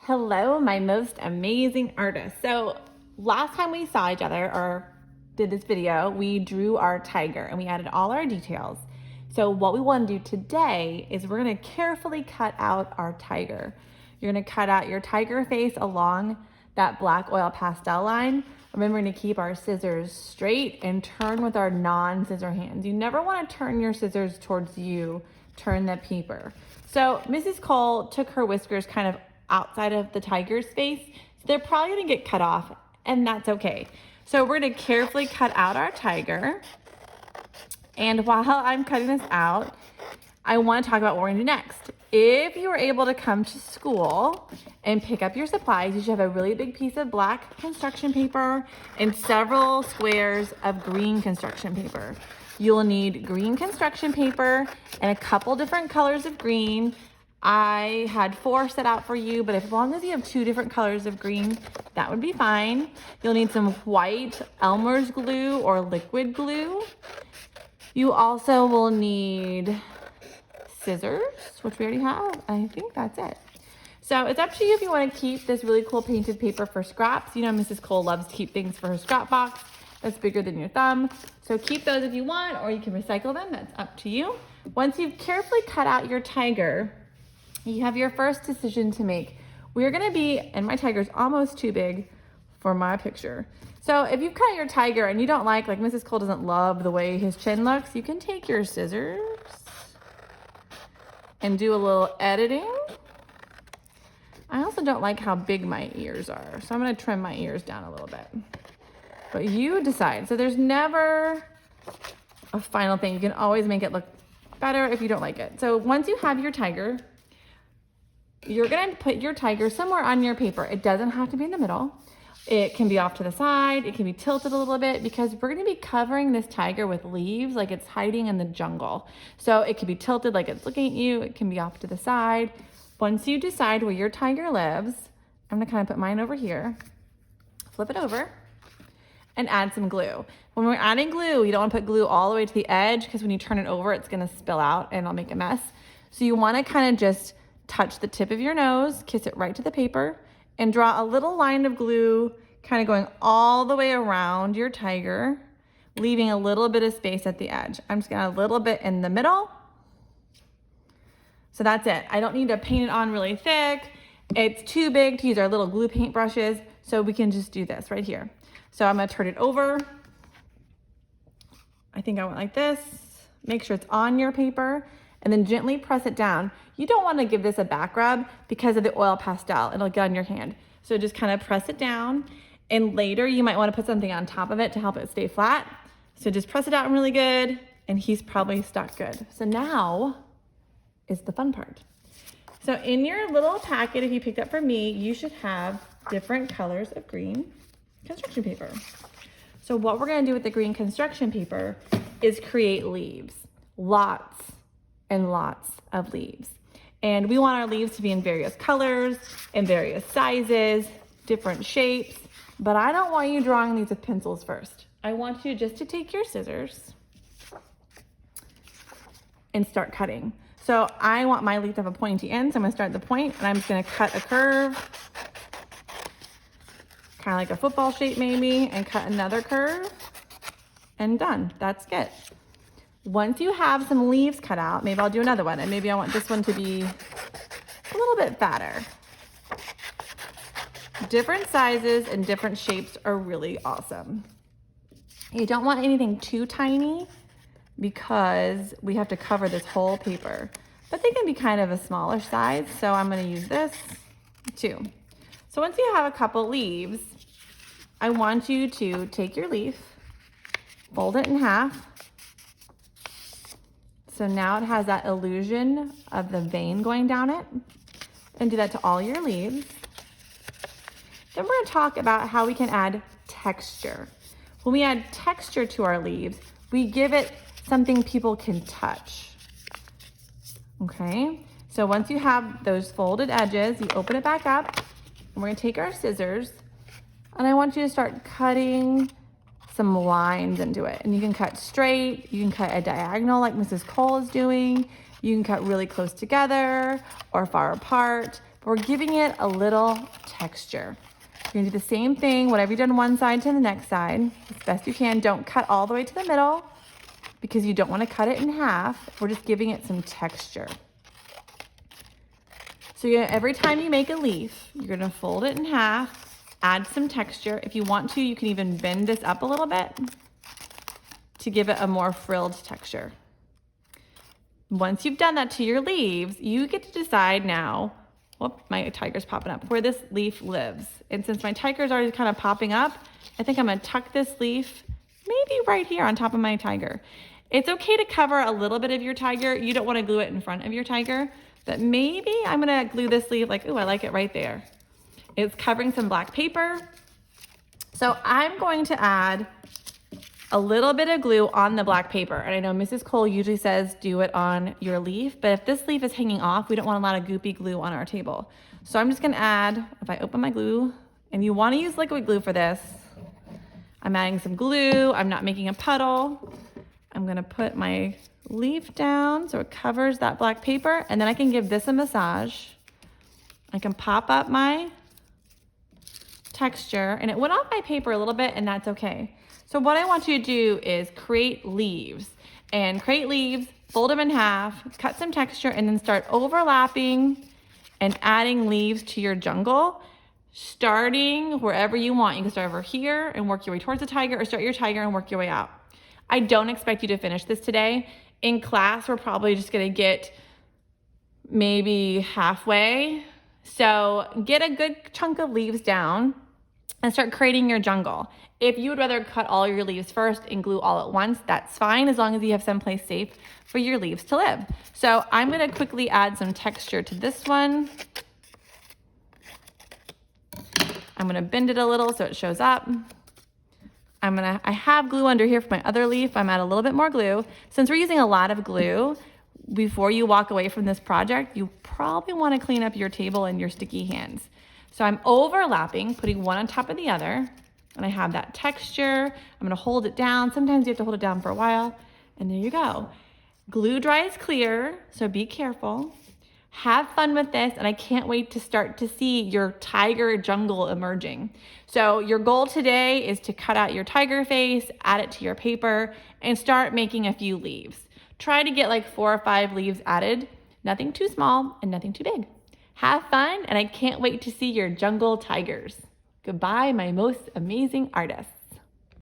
Hello, my most amazing artist. So last time we saw each other or did this video, we drew our tiger and we added all our details. So what we want to do today is we're going to carefully cut out our tiger. You're going to cut out your tiger face along that black oil pastel line. Remembering to keep our scissors straight and turn with our non-scissor hands. You never want to turn your scissors towards you, turn the paper. So Mrs. Cole took her whiskers kind of outside of the tiger's face, so they're probably gonna get cut off, and that's okay. So we're gonna carefully cut out our tiger. And while I'm cutting this out, I wanna talk about what we're gonna do next. If you were able to come to school and pick up your supplies, you should have a really big piece of black construction paper and several squares of green construction paper. You'll need green construction paper and a couple different colors of green. I had 4 set out for you, but as long as you have 2 different colors of green, that would be fine. You'll need some white Elmer's glue or liquid glue. You also will need scissors, which we already have. I think that's it. So it's up to you if you want to keep this really cool painted paper for scraps. You know Mrs. Cole loves to keep things for her scrap box that's bigger than your thumb. So keep those if you want, or you can recycle them. That's up to you. Once you've carefully cut out your tiger, you have your first decision to make. We're gonna be, and my tiger's almost too big for my picture. So if you've cut your tiger and you don't like Mrs. Cole doesn't love the way his chin looks, you can take your scissors and do a little editing. I also don't like how big my ears are, so I'm gonna trim my ears down a little bit. But you decide. So there's never a final thing. You can always make it look better if you don't like it. So once you have your tiger, you're gonna put your tiger somewhere on your paper. It doesn't have to be in the middle. It can be off to the side. It can be tilted a little bit because we're gonna be covering this tiger with leaves like it's hiding in the jungle. So it can be tilted like it's looking at you. It can be off to the side. Once you decide where your tiger lives, I'm gonna kind of put mine over here, flip it over, and add some glue. When we're adding glue, you don't wanna put glue all the way to the edge because when you turn it over, it's gonna spill out and it'll make a mess. So you wanna kind of just touch the tip of your nose, kiss it right to the paper, and draw a little line of glue kind of going all the way around your tiger, leaving a little bit of space at the edge. I'm just gonna a little bit in the middle. So that's it. I don't need to paint it on really thick. It's too big to use our little glue paint brushes, so we can just do this right here. So I'm gonna turn it over. I think I went like this. Make sure it's on your paper, and then gently press it down. You don't want to give this a back rub because of the oil pastel. It'll get on your hand. So just kind of press it down, and later you might want to put something on top of it to help it stay flat. So just press it out really good, and he's probably stuck good. So now is the fun part. So in your little packet, if you picked up from me, you should have different colors of green construction paper. So what we're gonna do with the green construction paper is create leaves. Lots and lots of leaves. And we want our leaves to be in various colors and various sizes, different shapes, but I don't want you drawing these with pencils first. I want you just to take your scissors and start cutting. So I want my leaf to have a pointy end, so I'm gonna start at the point and I'm just gonna cut a curve, kind of like a football shape maybe, and cut another curve, and done, that's it. Once you have some leaves cut out, maybe I'll do another one, and maybe I want this one to be a little bit fatter. Different sizes and different shapes are really awesome. You don't want anything too tiny because we have to cover this whole paper, but they can be kind of a smaller size, so I'm gonna use this too. So once you have a couple leaves, I want you to take your leaf, fold it in half. So now it has that illusion of the vein going down it, and do that to all your leaves. Then we're gonna talk about how we can add texture. When we add texture to our leaves, we give it something people can touch. Okay, so once you have those folded edges, you open it back up, and we're gonna take our scissors, and I want you to start cutting some lines into it. And you can cut straight, you can cut a diagonal like Mrs. Cole is doing, you can cut really close together or far apart, but we're giving it a little texture. You're gonna do the same thing, whatever you did on one side to the next side, as best you can. Don't cut all the way to the middle because you don't wanna cut it in half. We're just giving it some texture. So every time you make a leaf, you're gonna fold it in half, add some texture. If you want to, you can even bend this up a little bit to give it a more frilled texture. Once you've done that to your leaves, you get to decide now, whoop, my tiger's popping up, where this leaf lives. And since my tiger's already kind of popping up, I think I'm gonna tuck this leaf maybe right here on top of my tiger. It's okay to cover a little bit of your tiger. You don't wanna glue it in front of your tiger, but maybe I'm gonna glue this leaf like, ooh, I like it right there. It's covering some black paper. So I'm going to add a little bit of glue on the black paper. And I know Mrs. Cole usually says do it on your leaf, but if this leaf is hanging off, we don't want a lot of goopy glue on our table. So I'm just gonna add, if I open my glue, and you wanna use liquid glue for this, I'm adding some glue, I'm not making a puddle. I'm gonna put my leaf down so it covers that black paper, and then I can give this a massage. I can pop up my texture, and it went off my paper a little bit, and that's okay. So what I want you to do is create leaves, fold them in half, cut some texture, and then start overlapping and adding leaves to your jungle, starting wherever you want. You can start over here and work your way towards the tiger, or start your tiger and work your way out. I don't expect you to finish this today. In class, we're probably just gonna get maybe halfway. So get a good chunk of leaves down and start creating your jungle. If you would rather cut all your leaves first and glue all at once, that's fine, as long as you have someplace safe for your leaves to live. So I'm gonna quickly add some texture to this one. I'm gonna bend it a little so it shows up. I have glue under here for my other leaf. I'm add a little bit more glue. Since we're using a lot of glue, before you walk away from this project, you probably wanna clean up your table and your sticky hands. So I'm overlapping, putting one on top of the other, and I have that texture. I'm gonna hold it down. Sometimes you have to hold it down for a while, and there you go. Glue dries clear, so be careful. Have fun with this, and I can't wait to start to see your tiger jungle emerging. So your goal today is to cut out your tiger face, add it to your paper, and start making a few leaves. Try to get like 4 or 5 leaves added, nothing too small and nothing too big. Have fun, and I can't wait to see your jungle tigers. Goodbye, my most amazing artists.